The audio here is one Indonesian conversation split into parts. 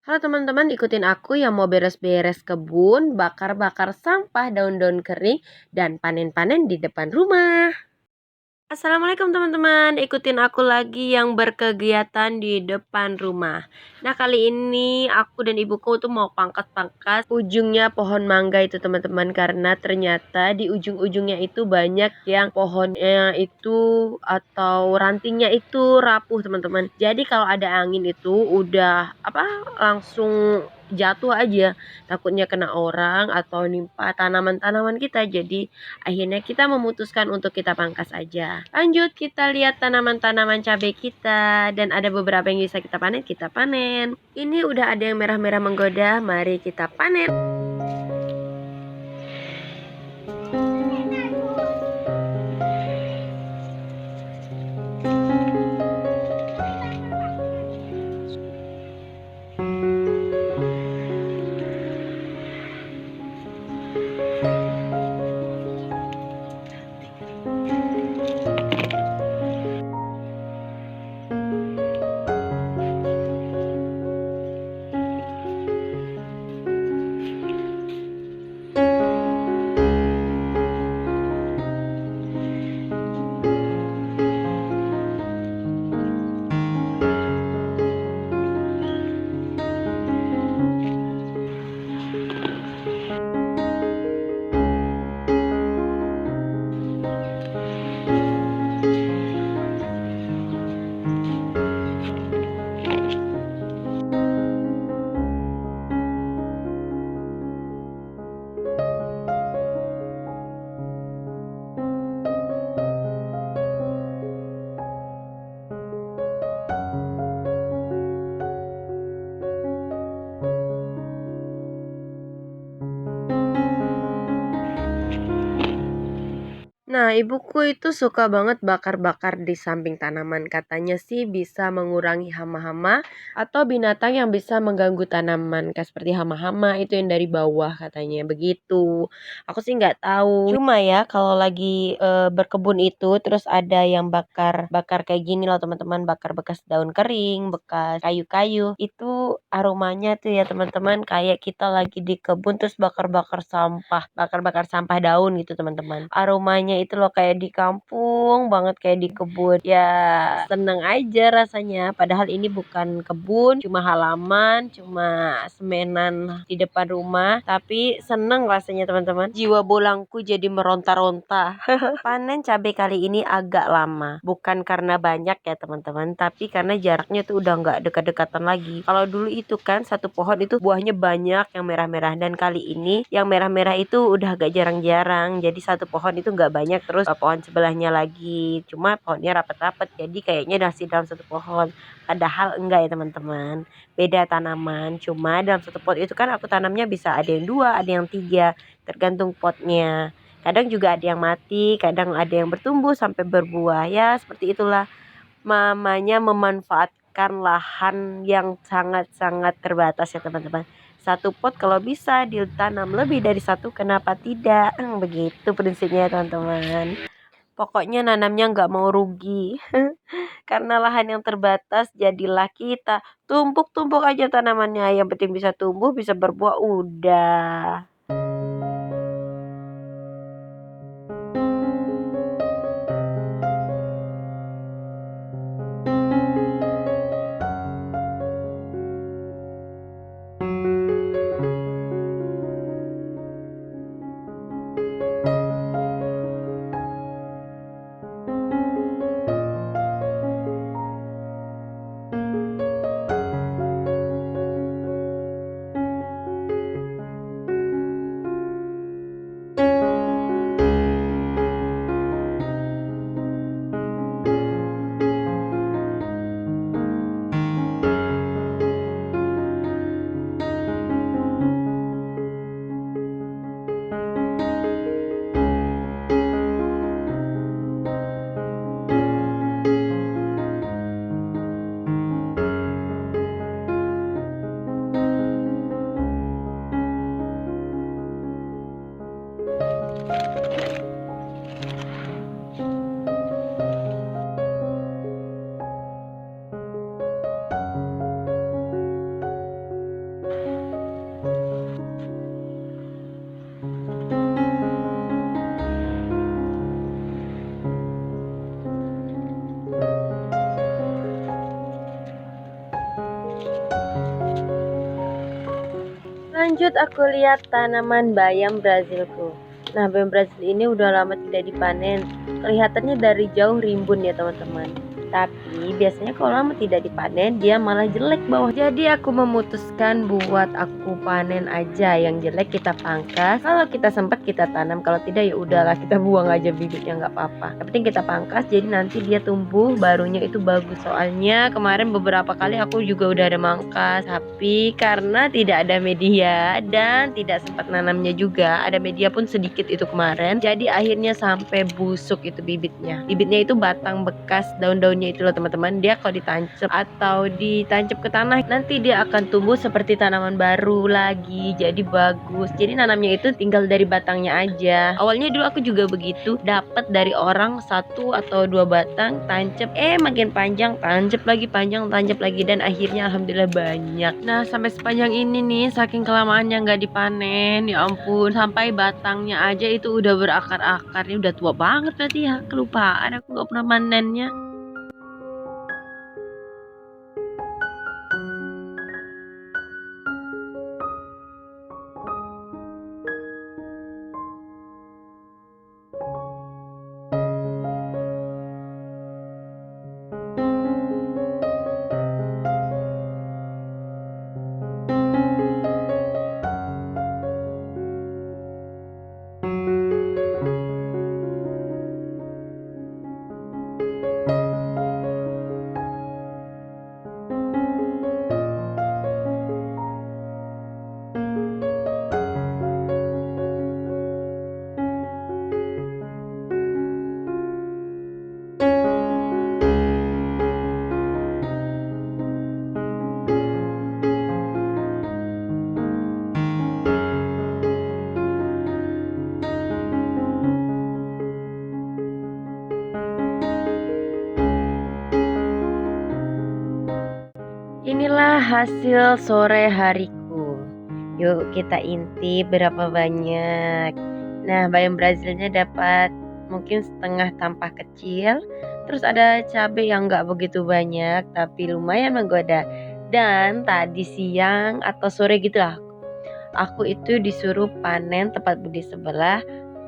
Halo teman-teman, ikutin aku yang mau beres-beres kebun, bakar-bakar sampah daun-daun kering, dan panen-panen di depan rumah. Assalamualaikum teman-teman, ikutin aku lagi yang berkegiatan di depan rumah. Nah kali ini aku dan ibuku tuh mau pangkas-pangkas ujungnya pohon mangga itu teman-teman. Karena ternyata di ujung-ujungnya itu banyak yang pohonnya itu atau rantingnya itu rapuh teman-teman. Jadi kalau ada angin itu udah langsung jatuh aja. Takutnya kena orang atau nimpa tanaman-tanaman kita. Jadi akhirnya kita memutuskan untuk kita pangkas aja. Lanjut kita lihat tanaman-tanaman cabai kita dan ada beberapa yang bisa kita panen, kita panen. Ini udah ada yang merah-merah menggoda, mari kita panen. Nah, ibuku itu suka banget bakar-bakar di samping tanaman. Katanya sih bisa mengurangi hama-hama atau binatang yang bisa mengganggu tanaman. Kayak seperti hama-hama itu yang dari bawah katanya begitu. Aku sih nggak tahu. Cuma ya kalau lagi berkebun itu terus ada yang bakar-bakar kayak gini loh teman-teman. Bakar bekas daun kering, bekas kayu-kayu. Itu aromanya tuh ya teman-teman kayak kita lagi di kebun terus bakar-bakar sampah. Bakar-bakar sampah daun gitu teman-teman. Aromanya itu loh kayak di kampung banget, kayak di kebun. Ya seneng aja rasanya. Padahal ini bukan kebun, cuma halaman, cuma semenan di depan rumah. Tapi seneng rasanya teman-teman. Jiwa bolangku jadi meronta-ronta. Panen cabai kali ini agak lama. Bukan karena banyak ya teman-teman, tapi karena jaraknya tuh udah nggak dekat-dekatan lagi. Kalau dulu itu kan satu pohon itu buahnya banyak yang merah-merah, dan kali ini yang merah-merah itu udah agak jarang-jarang. Jadi satu pohon itu nggak banyak, terus pohon sebelahnya lagi cuma pohonnya rapat-rapat, jadi kayaknya masih dalam satu pohon. Padahal enggak ya teman-teman, beda tanaman. Cuma dalam satu pot itu kan aku tanamnya bisa ada yang 2, ada yang 3, tergantung potnya. Kadang juga ada yang mati, kadang ada yang bertumbuh sampai berbuah. Ya seperti itulah mamanya memanfaatkan lahan yang sangat-sangat terbatas ya teman-teman. Satu pot kalau bisa ditanam lebih dari satu, kenapa tidak? Begitu prinsipnya teman-teman. Pokoknya nanamnya nggak mau rugi. Karena lahan yang terbatas, jadilah kita tumpuk-tumpuk aja tanamannya. Yang penting bisa tumbuh, bisa berbuah, udah. Lanjut aku lihat tanaman bayam Brazilku. Nah, bayam Brazil ini udah lama tidak dipanen. Kelihatannya dari jauh rimbun ya teman-teman. Tapi biasanya kalau lama tidak dipanen dia malah jelek bawah. Jadi aku memutuskan buat aku panen aja, yang jelek kita pangkas. Kalau kita sempat kita tanam, kalau tidak ya udahlah kita buang aja bibitnya, nggak apa-apa. Yang penting kita pangkas jadi nanti dia tumbuh barunya itu bagus. Soalnya kemarin beberapa kali aku juga udah ada mangkas, tapi karena tidak ada media dan tidak sempat nanamnya juga, ada media pun sedikit itu kemarin, jadi akhirnya sampai busuk itu bibitnya. Bibitnya itu batang bekas daun-daunnya itu loh teman-teman. Dia kalau ditancap atau ditancap ke tanah nanti dia akan tumbuh seperti tanaman baru lagi, jadi bagus. Jadi nanamnya itu tinggal dari batangnya aja. Awalnya dulu aku juga begitu, dapat dari orang 1 atau 2 batang, tancap makin panjang, tancap lagi panjang, tancap lagi, dan akhirnya alhamdulillah banyak. Nah, sampai sepanjang ini nih, saking kelamaannya nggak dipanen, ya ampun, sampai batangnya aja itu udah berakar-akar. Ini udah tua banget berarti ya, kelupaan aku nggak pernah manennya. Inilah hasil sore hariku. Yuk kita intip berapa banyak. Nah, bayam Brazilnya dapat mungkin setengah tampah kecil. Terus ada cabai yang nggak begitu banyak tapi lumayan menggoda. Dan tadi siang atau sore gitulah, aku itu disuruh panen tepat di sebelah,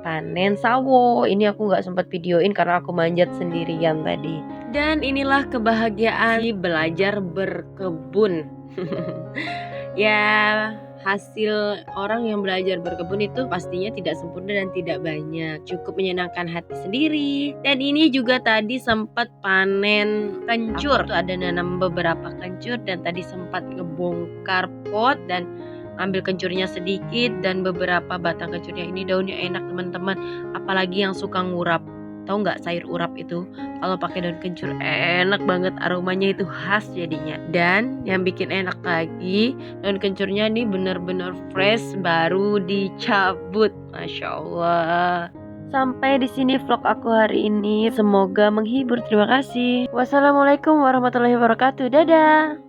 panen sawo. Ini aku nggak sempat videoin karena aku manjat sendirian tadi. Dan inilah kebahagiaan belajar berkebun. Ya, hasil orang yang belajar berkebun itu pastinya tidak sempurna dan tidak banyak, cukup menyenangkan hati sendiri. Dan ini juga tadi sempat panen kencur, tuh ada nanam beberapa kencur, dan tadi sempat ngebongkar pot dan ambil kencurnya sedikit, dan beberapa batang kencurnya ini daunnya enak teman-teman, apalagi yang suka ngurap. Tahu nggak sayur urap itu? Kalau pakai daun kencur enak banget, aromanya itu khas jadinya. Dan yang bikin enak lagi, daun kencurnya nih bener-bener fresh, baru dicabut. Masya Allah. Sampai di sini vlog aku hari ini. Semoga menghibur. Terima kasih. Wassalamualaikum warahmatullahi wabarakatuh. Dadah.